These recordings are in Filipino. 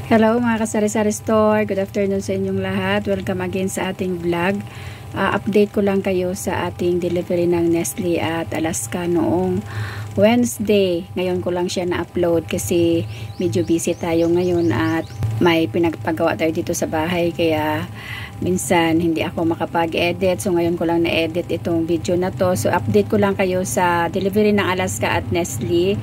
Hello mga kasari-sari store, good afternoon sa inyong lahat. Welcome again sa ating vlog. Update ko lang kayo sa ating delivery ng Nestle at Alaska noong Wednesday. Ngayon ko lang siya na-upload kasi medyo busy tayo ngayon at may pinagpagawa tayo dito sa bahay kaya minsan hindi ako makapag-edit. So ngayon ko lang na-edit itong video na to. So update ko lang kayo sa delivery ng Alaska at Nestle.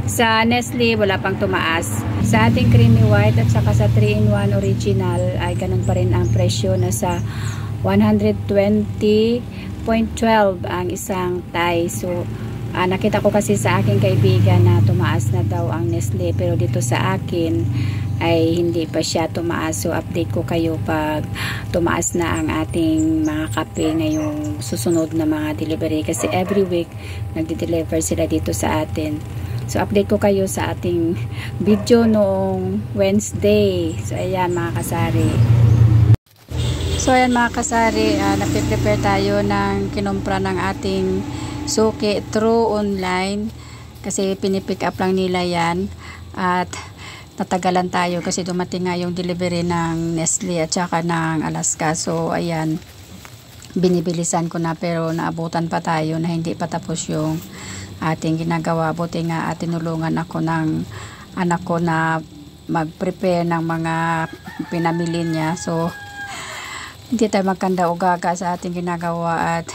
Sa Nestle wala pang tumaas. Sa ating creamy white at saka sa 3-in-1 original ay ganun pa rin ang presyo, nasa 120.12 ang isang tie. So nakita ko kasi sa aking kaibigan na tumaas na daw ang Nestle, pero dito sa akin ay hindi pa siya tumaas. So update ko kayo pag tumaas na ang ating mga kape ngayong susunod na mga delivery, kasi every week nagde-deliver sila dito sa atin. So update ko kayo sa ating video noong Wednesday. So ayan mga kasari. So ayan mga kasari, nagpe-prepare tayo ng kinumpra ng ating suki through online kasi pinipick up lang nila yan at natagalan tayo kasi dumating nga yung delivery ng Nestle at saka ng Alaska. So ayan, binibilisan ko na pero naabutan pa tayo na hindi pa tapos yung ating ginagawa. Buti nga tinulungan ako ng anak ko na mag-prepare ng mga pinamili niya. So hindi tayo magkanda o gaga sa ating ginagawa at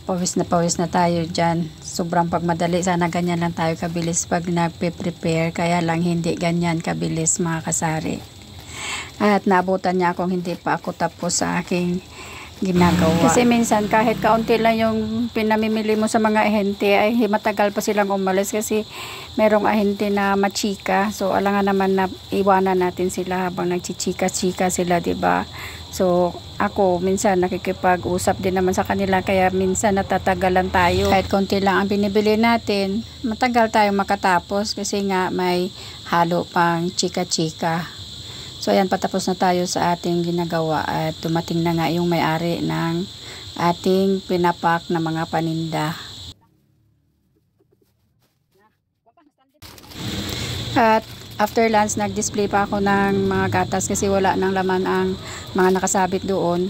pawis na tayo dyan. Sobrang pagmadali, sana ganyan lang tayo kabilis pag nagpe-prepare, kaya lang hindi ganyan kabilis mga kasari. At naabutan niya akong hindi pa ako tapos sa aking ginagawa. Kasi minsan kahit kaunti lang yung pinamimili mo sa mga ahente ay matagal pa silang umalis kasi merong ahente na machika. So alangan naman na iwanan natin sila habang nagchichika-chika sila, 'di ba? So ako minsan nakikipag-usap din naman sa kanila kaya minsan natatagalan tayo. Kahit konti lang ang binibili natin, matagal tayo makatapos kasi nga may halo pang chika-chika. So ayan, patapos na tayo sa ating ginagawa at dumating na nga yung may-ari ng ating pinapak na mga paninda. At after lunch, nag-display pa ako ng mga gatas kasi wala nang laman ang mga nakasabit doon.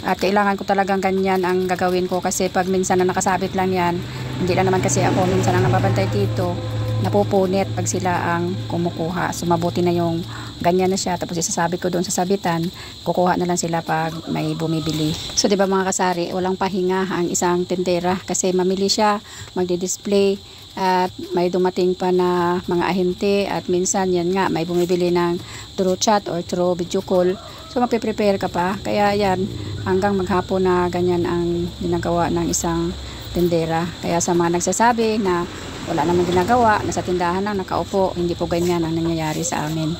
At kailangan ko talagang ganyan ang gagawin ko kasi pag minsan na nakasabit lang yan, hindi lang naman kasi ako minsan ang nababantay dito, napupunit pag sila ang kumukuha. So mabuti na yung ganyan na siya, tapos isasabit ko doon sa sabitan, kukuha na lang sila pag may bumibili. So diba mga kasari, walang pahinga ang isang tindera kasi mamili siya, magdi-display at may dumating pa na mga ahente at minsan yan nga may bumibili ng through chat or through video call. So magpe-prepare ka pa, kaya yan hanggang maghapon na ganyan ang ginagawa ng isang tindera. Kaya sa mga nagsasabi na wala namang ginagawa, nasa tindahan lang nakaupo, hindi po ganyan ang nangyayari sa amin.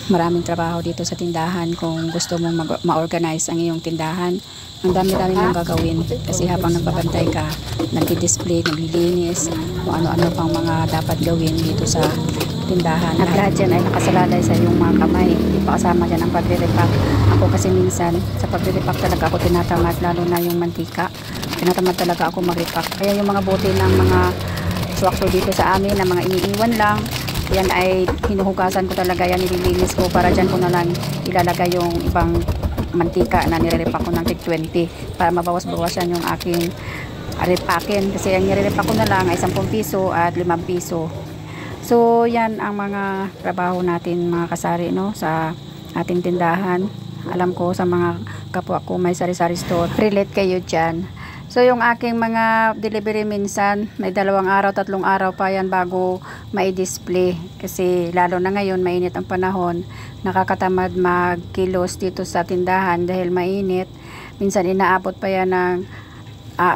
Maraming trabaho dito sa tindahan kung gusto mong ma-organize ang iyong tindahan. Ang dami-dami mong gagawin kasi habang nagbabantay ka, nagdi-display, naglilinis, kung ano-ano pang mga dapat gawin dito sa tindahan. At lahat dyan ay nakasalalay sa iyong mga kamay. Hindi pa kasama dyan ang pagre-repack. Ako kasi minsan sa pagre-repack talaga ako tinatamad, lalo na yung mantika. Tinatamad talaga ako mag-repack. Kaya yung mga bote ng mga swakso dito sa amin na mga iniiwan lang, yan ay hinuhugasan ko talaga, yan nililinis ko para dyan ko na lang ilalagay yung ibang mantika na nire-repack ko ng tig 20 para mabawas-bawasan yung aking repackin kasi ang nire-repack ko na lang ay 10 piso at 5 piso. So yan ang mga trabaho natin mga kasari, no, sa ating tindahan. Alam ko sa mga kapwa ko may sari-sari store, relate kayo dyan. So yung aking mga delivery minsan may 2 araw, 3 araw pa yan bago mai-display kasi lalo na ngayon mainit ang panahon, nakakatamad magkilos dito sa tindahan dahil mainit. Minsan inaabot pa yan ng 2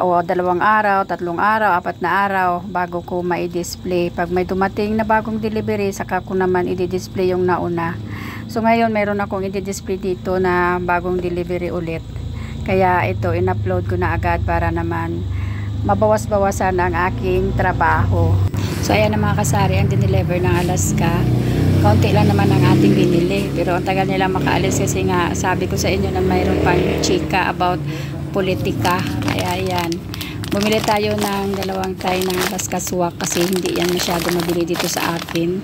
araw, 3 araw, 4 na araw bago ko mai-display. Pag may dumating na bagong delivery, saka ko naman i-display yung nauna. So ngayon mayroon akong i-display dito na bagong delivery ulit. Kaya ito, in-upload ko na agad para naman mabawas-bawasan ang aking trabaho. So ayan na mga kasari, ang dineliver ng Alaska. Kaunti lang naman ang ating binili. Pero ang tagal nila makaalis kasi nga sabi ko sa inyo na mayroon pang chika about politika. Kaya ayan, bumili tayo ng 2 tie ng Alaska swak kasi hindi yan masyado mabili dito sa atin.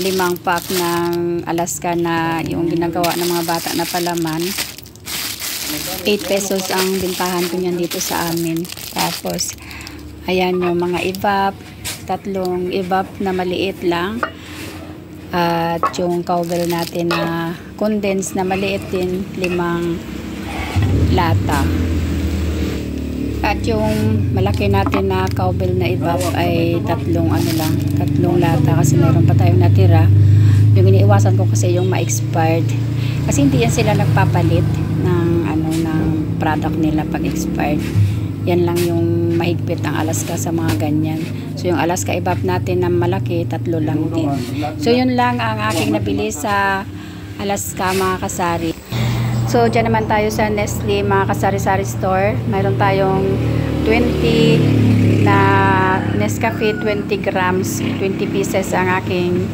5 pack ng Alaska na yung ginagawa ng mga bata na palaman. 8 pesos ang bintahan ko niyan dito sa amin. Tapos, ayan yung mga evap, 3 evap na maliit lang. At yung cowbell natin na condensed na maliit din, 5 lata. At yung malaki natin na cowbell na evap ay 3 lata kasi mayroon pa tayong natira. Yung iniiwasan ko kasi yung ma-expired. Kasi hindi yan sila nagpapalit ng ng product nila pag expired. Yan lang yung mahigpit ang Alaska sa mga ganyan. So yung Alaska evap natin na malaki, 3 lang din. So yun lang ang aking nabili sa Alaska mga kasari. So dyan naman tayo sa Nestle mga kasari-sari store. Mayroon tayong 20 na Nescafe 20 grams, 20 pieces ang aking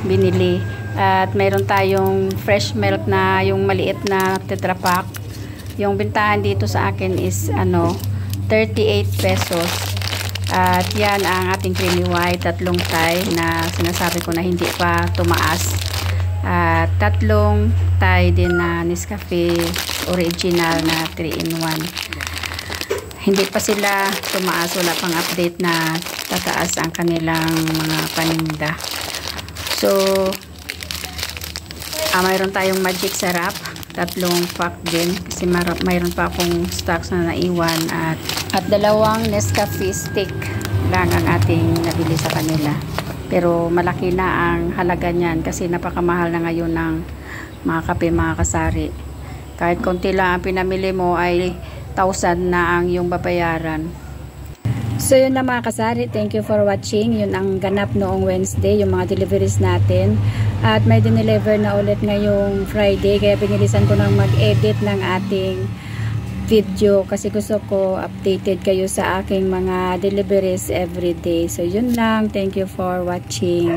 binili. At mayroon tayong fresh milk na yung maliit na tetra pack. Yung bintahan dito sa akin is 38 pesos. At yan ang ating creamy white, 3 Thai na sinasabi ko na hindi pa tumaas. At 3 Thai din na Nescafe original na 3-in-1. Hindi pa sila tumaas, wala pang update na tataas ang kanilang mga paninda. So, mayroon tayong magic sarap, 3 pack din kasi mayroon pa akong stocks na naiwan at 2 Nescafe stick lang ang ating nabili sa kanila. Pero malaki na ang halaga niyan kasi napakamahal na ngayon ng mga kape mga kasari. Kahit konti lang ang pinamili mo ay 1,000 na ang iyong babayaran. So yun na mga kasari, thank you for watching. Yun ang ganap noong Wednesday, yung mga deliveries natin. At may dineliver na ulit ngayong Friday, kaya pinilisan ko nang mag-edit ng ating video kasi gusto ko updated kayo sa aking mga deliveries everyday. So yun lang, thank you for watching.